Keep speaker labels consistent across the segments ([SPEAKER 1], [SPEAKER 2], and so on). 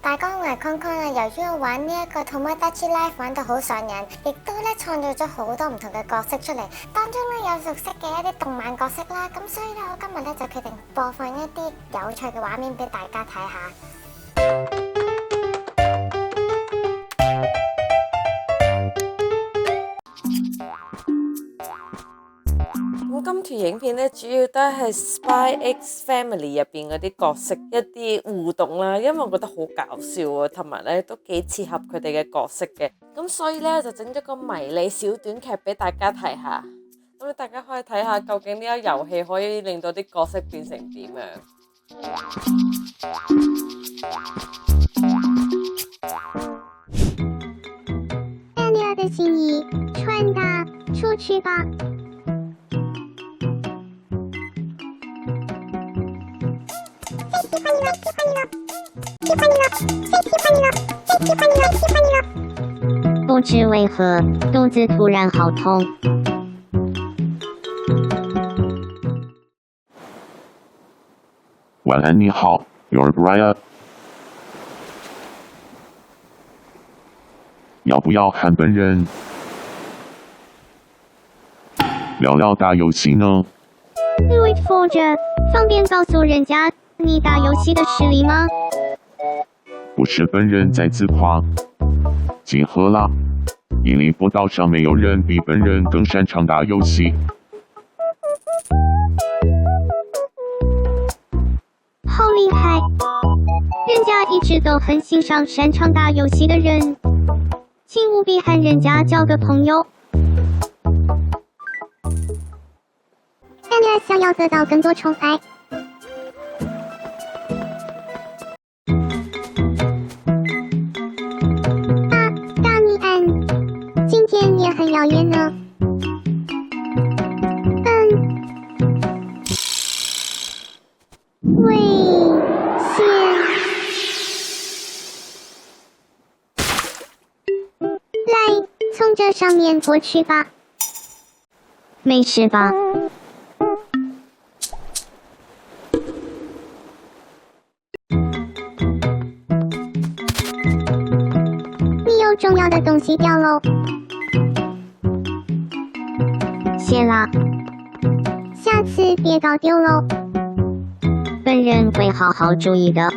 [SPEAKER 1] 大家好，我係康康啊！由於我玩呢一個 Tomodachi Life 玩到好上癮，亦都咧創造咗好多唔同嘅角色出嚟，當中咧有熟悉嘅一啲動漫角色啦，咁所以咧我今日咧就決定播放一啲有趣嘅畫面俾大家睇下。
[SPEAKER 2] 咁今條影片咧，主要都係 Spy X Family 入邊嗰啲角色一啲互動啦，因為我覺得好搞笑啊，同埋咧都幾切合佢哋嘅角色嘅，咁所以咧就整咗個迷你小短劇俾大家睇下，咁大家可以睇下究竟呢個遊戲可以令到啲角色變成點樣。
[SPEAKER 3] Anya 的心意传达出去吧。不知为何，肚子突然好痛。
[SPEAKER 4] 晚安，你好 ，Your Brian。要不要和本人聊聊打游戏呢
[SPEAKER 3] ？Do it for 着，方便告诉人家你打游戏的实力吗？
[SPEAKER 4] 不是本人在自夸，集合啦！屹立波道上没有人比本人更擅长打游戏。
[SPEAKER 3] 好厉害！人家一直都很欣赏擅长打游戏的人，请务必和人家交个朋友。Anya 想要得到更多宠爱。大米安，今天也很耀眼呢。危险！来，从这上面过去吧。没事吧？你有重要的东西掉喽。谢啦，下次别搞丢喽。本人会好好注意的。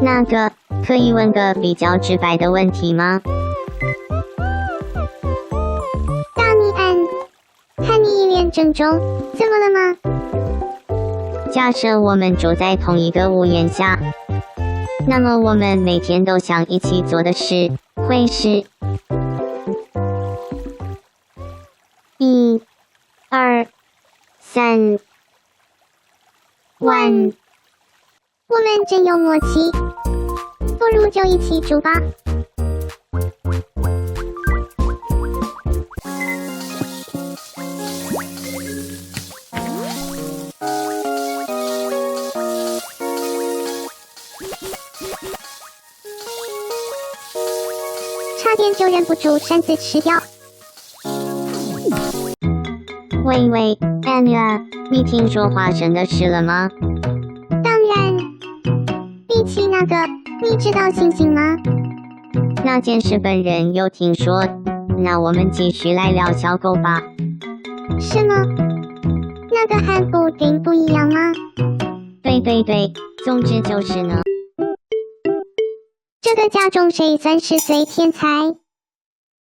[SPEAKER 3] 那个，可以问个比较直白的问题吗？大米安，看你一脸郑重，怎么了吗？假设我们住在同一个屋檐下，那么我们每天都想一起做的事会是1、2、3。完，我们真有默契，不如就一起住吧。差点就忍不住擅自吃掉。喂喂 ，Anya， 你听说花生的事了吗？当然，比起那个，你知道星星吗？那件事本人有听说，那我们继续来聊小狗吧。什么？那个和布丁不一样吗？对对对，总之就是呢。这个家中谁算是最天才？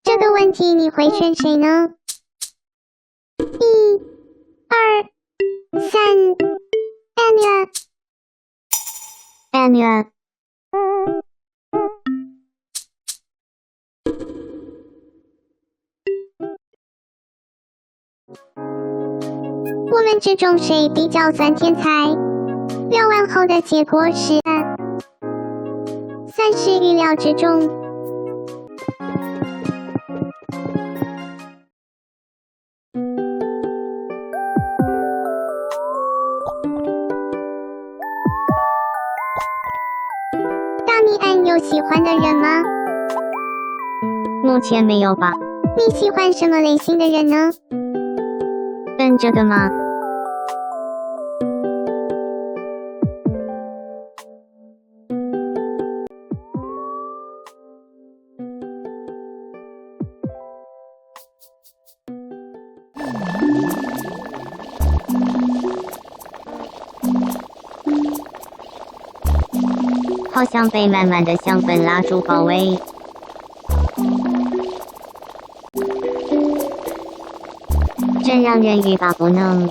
[SPEAKER 3] 这个问题你会选谁呢？1、2、3 ，Anya。我们之中谁比较算天才？聊完后的结果是，算是预料之中。大米安有喜欢的人吗？目前没有吧。你喜欢什么类型的人呢？笨这个吗？好像被满满的香氛蜡烛包围。真让人欲罢不能。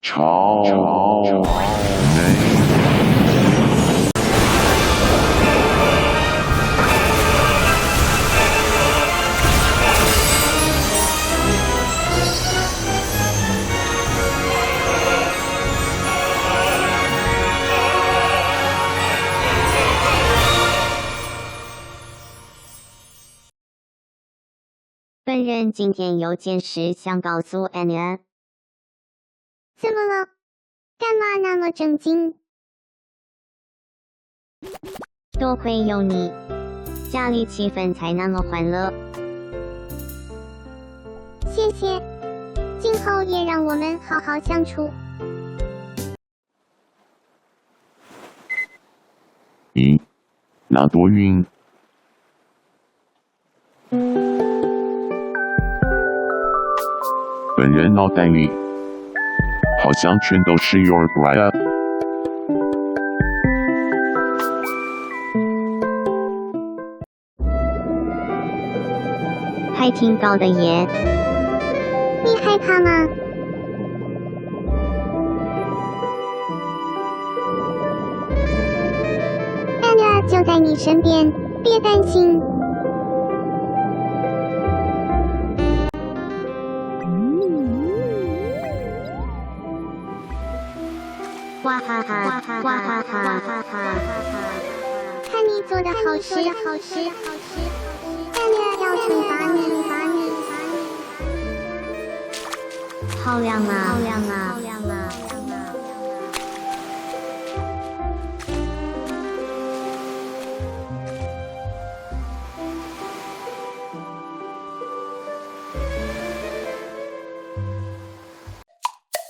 [SPEAKER 4] 超美。
[SPEAKER 3] 本人今天有件事想告诉 Anya。怎么了？干嘛那么正经？多亏有你，家里气氛才那么欢乐。谢谢，今后也让我们好好相处。
[SPEAKER 4] 咦，那朵云。本人脑袋里好像全都是 Your Bright。
[SPEAKER 3] 还挺高的耶，你害怕吗？Anya就在你身边，别担心。哇哈哈，哇哈哈，哇哈哈！看你做的好事，好事，好事。Anya要惩罚你，惩罚你，惩罚你。好亮啊，好亮啊，好亮啊！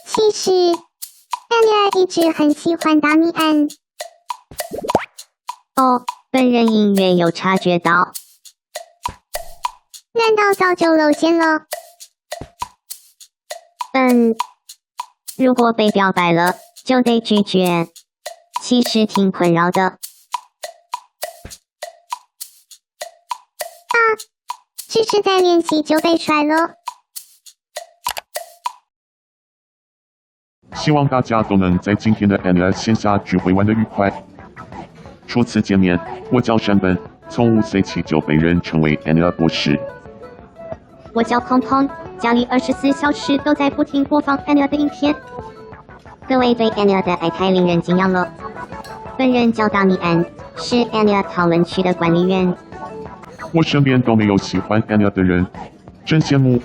[SPEAKER 3] 其实 Anya 一直很喜欢达米安。哦，本人隐约有察觉到。难道早就露馅了？如果被表白了，就得拒绝，其实挺困扰的。啊，只是在练习就被甩了。
[SPEAKER 4] 希望大家都能在今天的 Anya 线下聚会玩得愉快。初次见面，我叫山本，从5岁起就被人称为 Anya 博士。
[SPEAKER 3] 我叫鹏鹏，家里24小时都在不停播放 Anya 的影片。各位对 Anya 的爱太令人敬仰了。本人叫达米安，是 Anya 讨论区的管理员。
[SPEAKER 4] 我身边都没有喜欢 Anya 的人，真羡慕。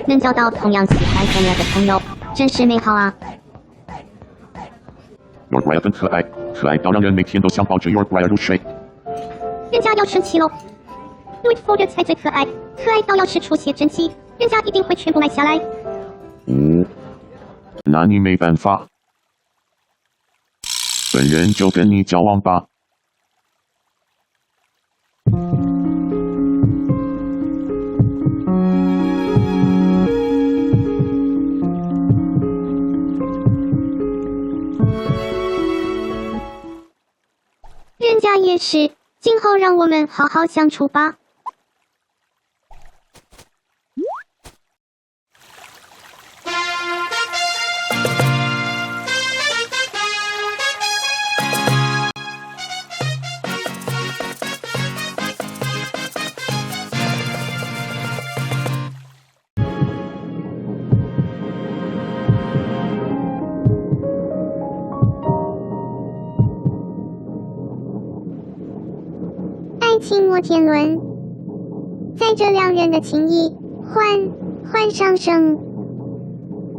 [SPEAKER 3] 能交到同样喜欢 Anya 的朋友，真是美好啊。
[SPEAKER 4] Your Bright 很可爱，可爱到让人每天都想抱着 Your Bright 入睡。
[SPEAKER 3] 人家要生气喽。Louis Vuitton 才最可爱，可爱到要是出现真气，人家一定会全部买下来。
[SPEAKER 4] 那你没办法。本人就跟你交往吧。
[SPEAKER 3] 人家也是，今后让我们好好相处吧。情摩天轮。在这两人的情谊缓上升，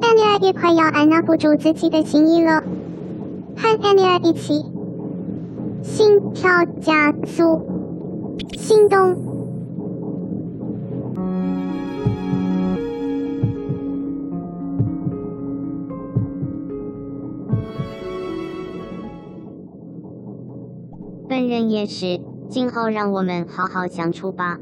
[SPEAKER 3] 安妮尔也快要按捺不住自己的心意了，和安妮尔一起，心跳加速，心动。本人也是，今后让我们好好相处吧。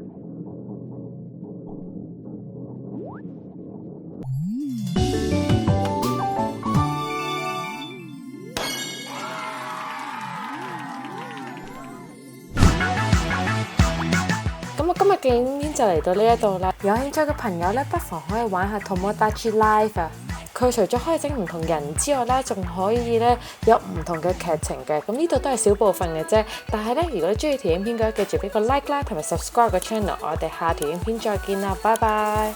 [SPEAKER 2] 咁我今日嘅影片就嚟到呢一度啦，有興趣嘅朋友咧，不妨可以玩下 Tomodachi Life 啊。佢除咗可以整唔同人之外咧，仲可以咧有唔同嘅劇情嘅。咁呢度都係少部分嘅啫。但係咧，如果你中意條影片嘅話，記住俾個 like 啦，同埋 subscribe 個 channel。我哋下條影片再見啦，拜拜。